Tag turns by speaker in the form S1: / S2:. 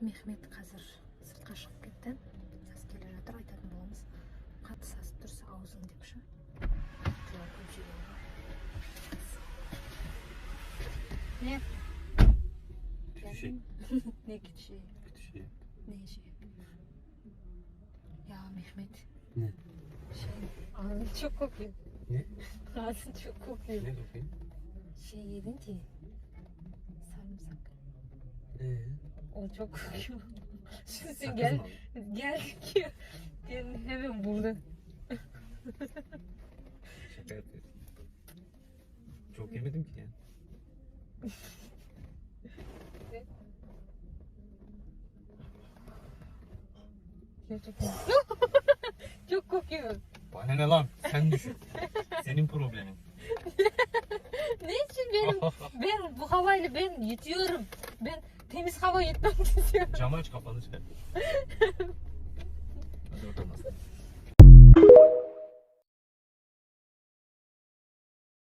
S1: Mehmet қазір сыртқа шығып кетті. Сас келе жатыр, айтатын боламыз. Қатты сасып тұрса аузың деп ше. Ne?
S2: Kötü şey.
S1: Ne kötü şey?
S2: Kötü şey.
S1: Ne şey? Ya Mehmet.
S2: Ne?
S1: Ağzın çok kokuyor.
S2: Ne?
S1: Ağzın çok kokuyor.
S2: Ne bakayım?
S1: Şey yedin ki. Sarımsak.
S2: O
S1: çok kokuyor. Şimdi
S2: Sakız
S1: gel.
S2: mı?
S1: Gel ki. Gel hemen burada.
S2: Şaka yapıyorsun. Çok yemedim ki yani.
S1: Gerçekten. Çok kokuyor.
S2: Bana ne lan? Sen düşün. Senin problemin.
S1: Ne için ben bu havayla ben yutuyorum. Ben temiz hava yutmak istiyorum.
S2: Camı aç, kapalı çıkar.